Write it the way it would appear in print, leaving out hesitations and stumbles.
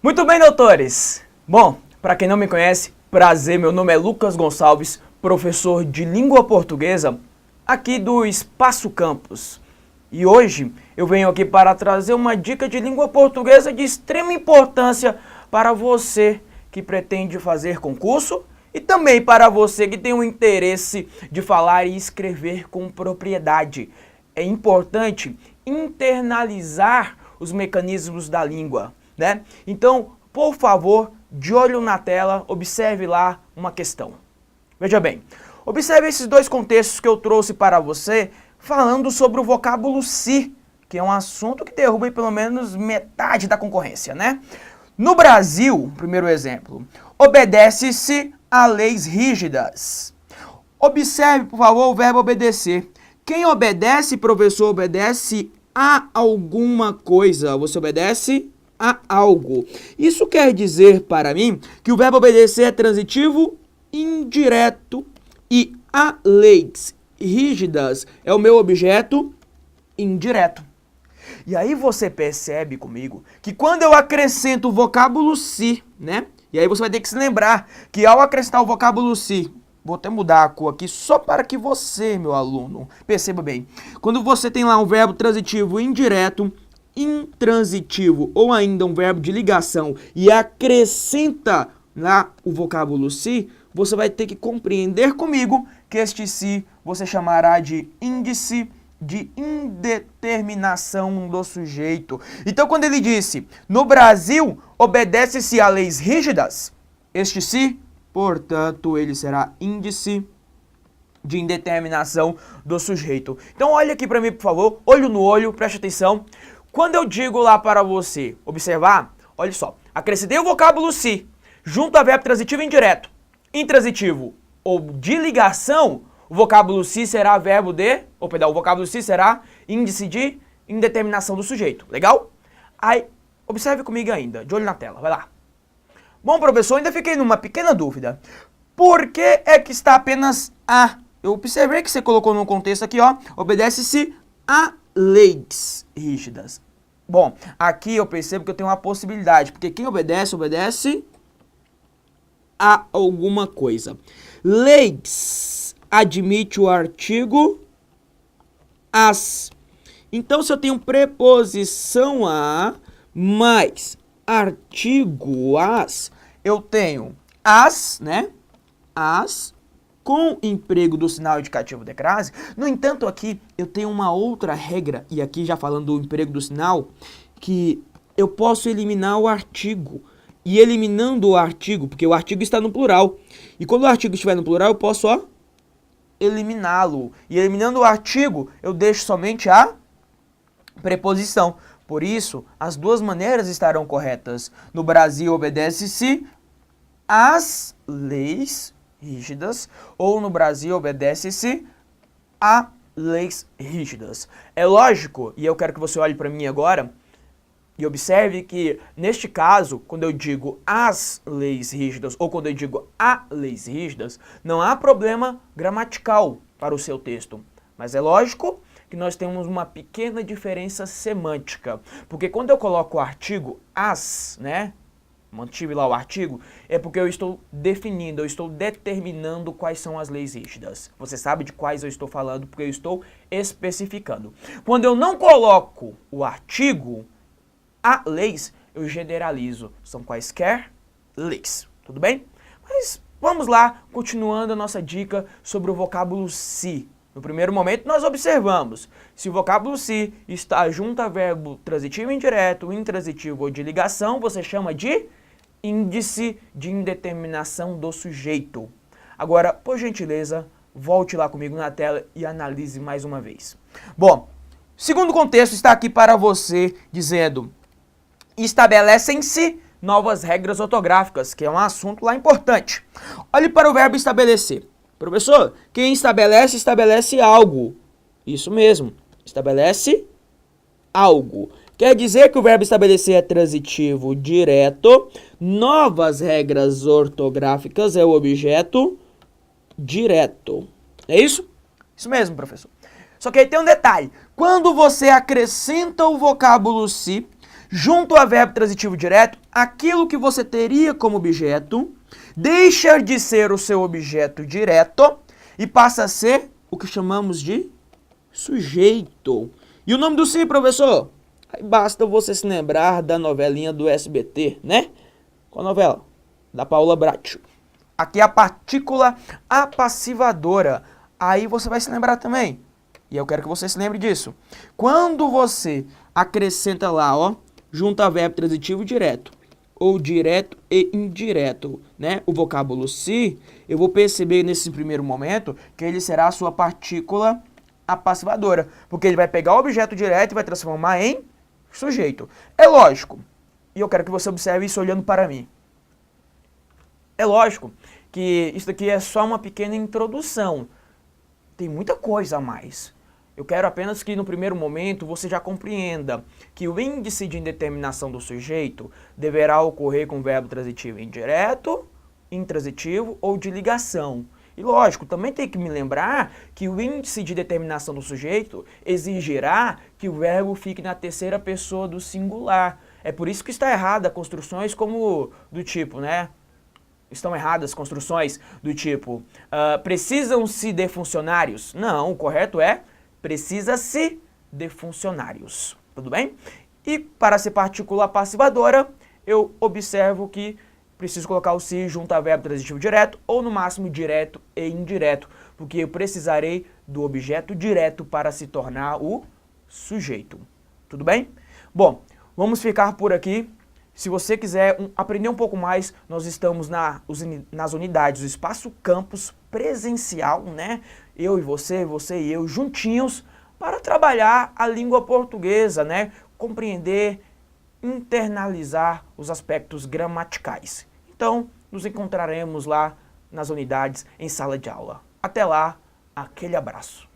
Muito bem, doutores! Bom, para quem não me conhece, prazer, meu nome é Lucas Gonçalves, professor de língua portuguesa aqui do Espaço Campus. E hoje eu venho aqui para trazer uma dica de língua portuguesa de extrema importância para você que pretende fazer concurso e também para você que tem o interesse de falar e escrever com propriedade. É importante internalizar os mecanismos da língua, né? Então, por favor, de olho na tela, observe lá uma questão. Veja bem, observe esses dois contextos que eu trouxe para você, falando sobre o vocábulo se, que é um assunto que derruba pelo menos metade da concorrência, né? No Brasil, primeiro exemplo, obedece-se a leis rígidas. Observe, por favor, o verbo obedecer. Quem obedece, professor, obedece a alguma coisa. Você obedece a algo. Isso quer dizer para mim que o verbo obedecer é transitivo indireto e a leis rígidas é o meu objeto indireto. E aí você percebe comigo que quando eu acrescento o vocábulo se, né? E aí você vai ter que se lembrar que ao acrescentar o vocábulo se, vou até mudar a cor aqui só para que você, meu aluno, perceba bem. Quando você tem lá um verbo transitivo indireto, intransitivo ou ainda um verbo de ligação e acrescenta lá o vocábulo se, você vai ter que compreender comigo que este se você chamará de índice de indeterminação do sujeito. Então, quando ele disse, no Brasil, obedece-se a leis rígidas, este se, portanto, ele será índice de indeterminação do sujeito. Então, olha aqui para mim, por favor, olho no olho, preste atenção. Quando eu digo lá para você observar, olha só, acrescentei o vocábulo se, junto a verbo transitivo indireto, intransitivo ou de ligação, o vocábulo se será verbo de, o vocábulo se será índice de indeterminação do sujeito. Legal? Aí, observe comigo ainda, de olho na tela, vai lá. Bom, professor, ainda fiquei numa pequena dúvida. Por que é que está apenas a? Eu observei que você colocou no contexto aqui, ó, obedece-se a leis rígidas. Bom, aqui eu percebo que eu tenho uma possibilidade, porque quem obedece, obedece a alguma coisa. Leis admite o artigo as. Então, se eu tenho preposição a mais artigo as, eu tenho as, né? As com emprego do sinal indicativo de crase. No entanto, aqui eu tenho uma outra regra, e aqui já falando do emprego do sinal, que eu posso eliminar o artigo. E eliminando o artigo, porque o artigo está no plural. E quando o artigo estiver no plural, eu posso, ó, eliminá-lo. E eliminando o artigo, eu deixo somente a preposição. Por isso, as duas maneiras estarão corretas. No Brasil, obedece-se às leis rígidas, ou no Brasil, obedece-se a leis rígidas. É lógico, e eu quero que você olhe para mim agora, e observe que, neste caso, quando eu digo as leis rígidas ou quando eu digo a leis rígidas, não há problema gramatical para o seu texto. Mas é lógico que nós temos uma pequena diferença semântica. Porque quando eu coloco o artigo as, né? Mantive lá o artigo, é porque eu estou definindo, eu estou determinando quais são as leis rígidas. Você sabe de quais eu estou falando porque eu estou especificando. Quando eu não coloco o artigo, a leis, eu generalizo. São quaisquer leis. Tudo bem? Mas vamos lá, continuando a nossa dica sobre o vocábulo se. No primeiro momento, nós observamos. Se o vocábulo se está junto a verbo transitivo indireto, intransitivo ou de ligação, você chama de índice de indeterminação do sujeito. Agora, por gentileza, volte lá comigo na tela e analise mais uma vez. Bom, segundo contexto está aqui para você dizendo: estabelecem-se novas regras ortográficas, que é um assunto lá importante. Olhe para o verbo estabelecer. Professor, quem estabelece, estabelece algo. Isso mesmo, estabelece algo. Quer dizer que o verbo estabelecer é transitivo direto. Novas regras ortográficas é o objeto direto. É isso? Isso mesmo, professor. Só que aí tem um detalhe. Quando você acrescenta o vocábulo se junto a verbo transitivo direto, aquilo que você teria como objeto deixa de ser o seu objeto direto e passa a ser o que chamamos de sujeito. E o nome do si, professor? Aí basta você se lembrar da novelinha do SBT, né? Qual novela? Da Paula Bracho. Aqui é a partícula apassivadora. Aí você vai se lembrar também. E eu quero que você se lembre disso. Quando você acrescenta lá, ó, junto a verbo transitivo direto, ou direto e indireto, né? O vocábulo se, eu vou perceber nesse primeiro momento que ele será a sua partícula apassivadora, porque ele vai pegar o objeto direto e vai transformar em sujeito. É lógico, e eu quero que você observe isso olhando para mim. É lógico que isso aqui é só uma pequena introdução. Tem muita coisa a mais. Eu quero apenas que no primeiro momento você já compreenda que o índice de indeterminação do sujeito deverá ocorrer com verbo transitivo indireto, intransitivo ou de ligação. E lógico, também tem que me lembrar que o índice de determinação do sujeito exigirá que o verbo fique na terceira pessoa do singular. É por isso que está errada construções como do tipo, né? Estão erradas construções do tipo, precisam-se de funcionários? Não, o correto é precisa-se de funcionários. Tudo bem? E para ser partícula passivadora, eu observo que preciso colocar o se junto a verbo transitivo direto ou no máximo direto e indireto, porque eu precisarei do objeto direto para se tornar o sujeito. Tudo bem? Bom, vamos ficar por aqui. Se você quiser aprender um pouco mais, nós estamos nas unidades do Espaço Campus presencial, né? Eu e você e eu juntinhos para trabalhar a língua portuguesa, né? Compreender, internalizar os aspectos gramaticais. Então, nos encontraremos lá nas unidades em sala de aula. Até lá, aquele abraço.